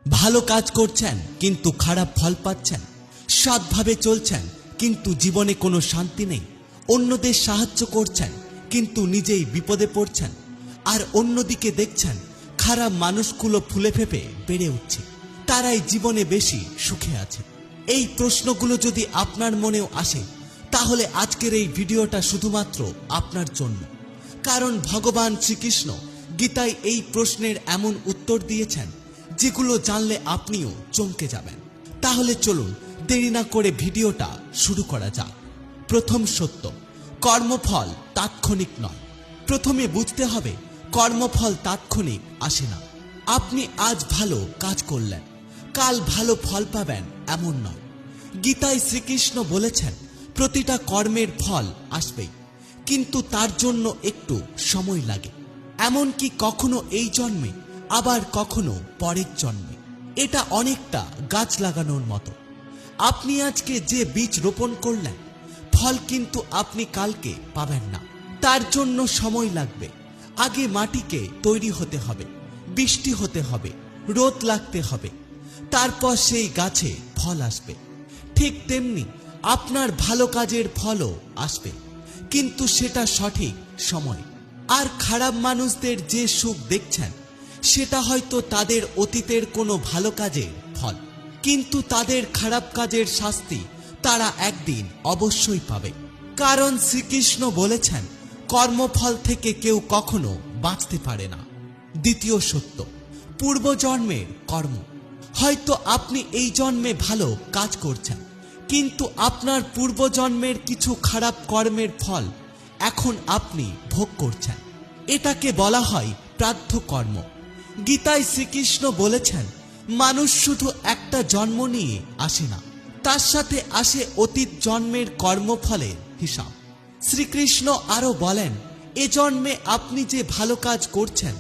ভালো কাজ করছেন কিন্তু খারাপ ফল পাচ্ছেন, সৎভাবে চলছেন কিন্তু জীবনে কোনো শান্তি নেই, অন্যদের সাহায্য করছেন কিন্তু নিজেই বিপদে পড়ছেন, আর অন্যদিকে দেখছেন খারাপ মানুষগুলো ফুলে ফেপে বেড়ে উঠছে, তারাই জীবনে বেশি সুখে আছে। এই প্রশ্নগুলো যদি আপনার মনেও আসে, তাহলে আজকের এই ভিডিওটা শুধুমাত্র আপনার জন্য। কারণ ভগবান শ্রীকৃষ্ণ গীতায় এই প্রশ্নের এমন উত্তর দিয়েছেন যেগুলো জানলে আপনিও চমকে যাবেন। তাহলে চলুন দেরি না করে ভিডিওটা শুরু করা যাক। প্রথম সত্য, কর্মফল তাৎক্ষণিক নয়। প্রথমে বুঝতে হবে কর্মফল তাৎক্ষণিক আসে না। আপনি আজ ভালো কাজ করলেন, কাল ভালো ফল পাবেন এমন নয়। গীতায় শ্রীকৃষ্ণ বলেছেন প্রতিটা কর্মের ফল আসবেই, কিন্তু তার জন্য একটু সময় লাগে। এমনকি কখনো এই জন্মে, আবার কখনো পরের জন্মে। এটা অনেকটা গাছ লাগানোর মতো। আপনি আজকে যে বীজ রোপণ করলেন, ফল কিন্তু আপনি কালকে পাবেন না, তার জন্য সময় লাগবে। আগে মাটিকে তৈরি হতে হবে, বৃষ্টি হতে হবে, রোদ লাগতে হবে, তারপর সেই গাছে ফল আসবে। ঠিক তেমনি আপনার ভালো কাজের ফলও আসবে, কিন্তু সেটা সঠিক সময়। আর খারাপ মানুষদের যে সুখ দেখছেন, সেটা হয়তো তাদের অতীতের কোনো ভালো কাজের ফল, কিন্তু তাদের খারাপ কাজের শাস্তি তারা একদিন অবশ্যই পাবে। কারণ শ্রীকৃষ্ণ বলেছেন কর্মফল থেকে কেউ কখনো বাঁচতে পারে না। দ্বিতীয় সত্য, পূর্বজন্মের কর্ম। হয়তো আপনি এই জন্মে ভালো কাজ করছেন, কিন্তু আপনার পূর্বজন্মের কিছু খারাপ কর্মের ফল এখন আপনি ভোগ করছেন। এটাকে বলা হয় প্রারব্ধ কর্ম। গীতায় শ্রীকৃষ্ণ বলেছেন মানুষ শুধু একটা জন্ম নিয়ে আসে না, তার সাথে আসে অতীত জন্মের কর্মফলের হিসাব। শ্রীকৃষ্ণ আরো বলেন এ জন্মে আপনি যে ভালো কাজ করছেন,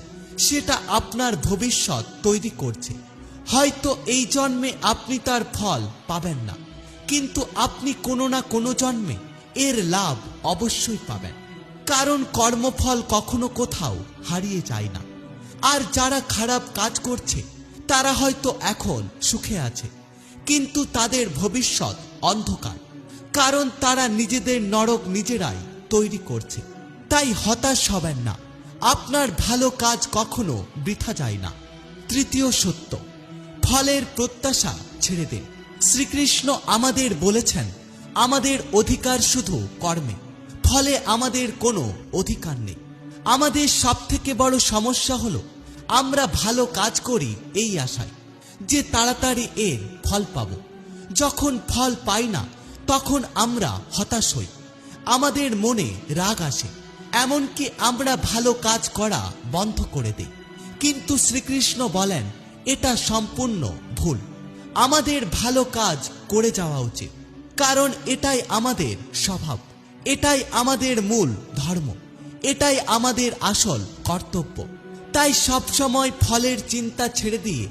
সেটা আপনার ভবিষ্যৎ তৈরি করছে। হয়তো এই জন্মে আপনি তার ফল পাবেন না, কিন্তু আপনি কোনো না কোনো জন্মে এর লাভ অবশ্যই পাবেন। কারণ কর্মফল কখনো কোথাও হারিয়ে যায় না। আর যারা খারাপ কাজ করছে, তারা হয়তো এখন সুখে আছে, কিন্তু তাদের ভবিষ্যৎ অন্ধকার। কারণ তারা নিজেদের নরক নিজেরাই তৈরি করছে। তাই হতাশ হবেন না, আপনার ভালো কাজ কখনো বৃথা যায় না। তৃতীয় সত্য, ফলের প্রত্যাশা ছেড়ে দিন। শ্রীকৃষ্ণ আমাদের বলেছেন আমাদের অধিকার শুধু কর্মে, ফলে আমাদের কোনো অধিকার নেই। আমাদের সবথেকে বড় সমস্যা হলো আমরা ভালো কাজ করি এই আশায় যে তাড়াতাড়ি এর ফল পাব। যখন ফল পাই না, তখন আমরা হতাশ হই, আমাদের মনে রাগ আসে, এমনকি আমরা ভালো কাজ করা বন্ধ করে দিই। কিন্তু শ্রীকৃষ্ণ বলেন এটা সম্পূর্ণ ভুল। আমাদের ভালো কাজ করে যাওয়া উচিত, কারণ এটাই আমাদের স্বভাব, এটাই আমাদের মূল ধর্ম, এটাই আমাদের আসল কর্তব্য। তাই সবসময় ফলের চিন্তা ছেড়ে দিয়ে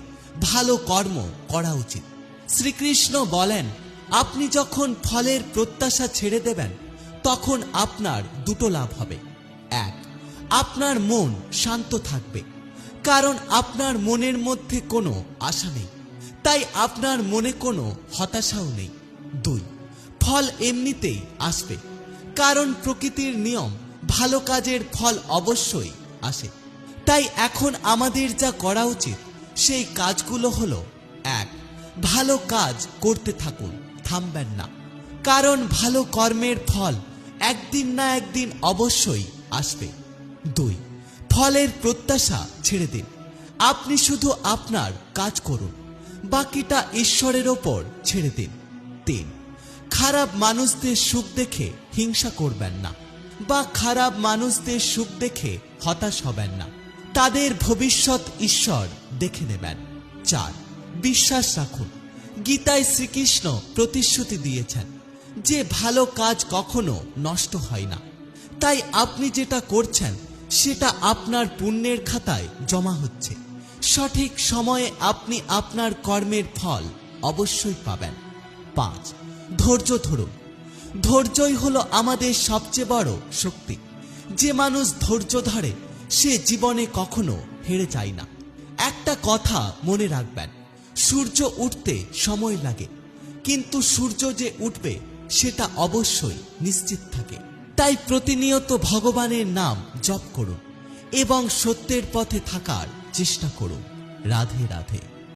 ভালো কর্ম করা উচিত। শ্রীকৃষ্ণ বলেন আপনি যখন ফলের প্রত্যাশা ছেড়ে দেবেন, তখন আপনার দুটো লাভ হবে। এক, আপনার মন শান্ত থাকবে, কারণ আপনার মনের মধ্যে কোনো আশা নেই, তাই আপনার মনে কোনো হতাশাও নেই। দুই, ফল এমনিতেই আসবে, কারণ প্রকৃতির নিয়ম ভালো কাজের ফল অবশ্যই আসে। তাই এখন আমাদের যা করা উচিত সেই কাজগুলো হলো, এক, ভালো কাজ করতে থাকুন, থামবেন না, কারণ ভালো কর্মের ফল একদিন না একদিন অবশ্যই আসবে। দুই, ফলের প্রত্যাশা ছেড়ে দিন, আপনি শুধু আপনার কাজ করুন, বাকিটা ঈশ্বরের ওপর ছেড়ে দিন। তিন, খারাপ মানুষদের সুখ দেখে হিংসা করবেন না, বা খারাপ মানুষদের সুখ দেখে হতাশ হবেন না, তাদের ভবিষ্যৎ ঈশ্বর দেখে নেবেন। চার, বিশ্বাস রাখুন। গীতায় শ্রীকৃষ্ণ প্রতিশ্রুতি দিয়েছেন যে ভালো কাজ কখনো নষ্ট হয় না। তাই আপনি যেটা করছেন সেটা আপনার পুণ্যের খাতায় জমা হচ্ছে। সঠিক সময়ে আপনি আপনার কর্মের ফল অবশ্যই পাবেন। পাঁচ, ধৈর্য ধরুন। ধৈর্যই হলো আমাদের সবচেয়ে বড় শক্তি। যে মানুষ ধৈর্য ধরে সে জীবনে কখনো হেরে যায় না। একটা কথা মনে রাখবেন, সূর্য উঠতে সময় লাগে, কিন্তু সূর্য যে উঠবে সেটা অবশ্যই নিশ্চিত থাকে। তাই প্রতিনিয়ত ভগবানের নাম জপ করুন এবং সত্যের পথে থাকার চেষ্টা করুন। রাধে রাধে।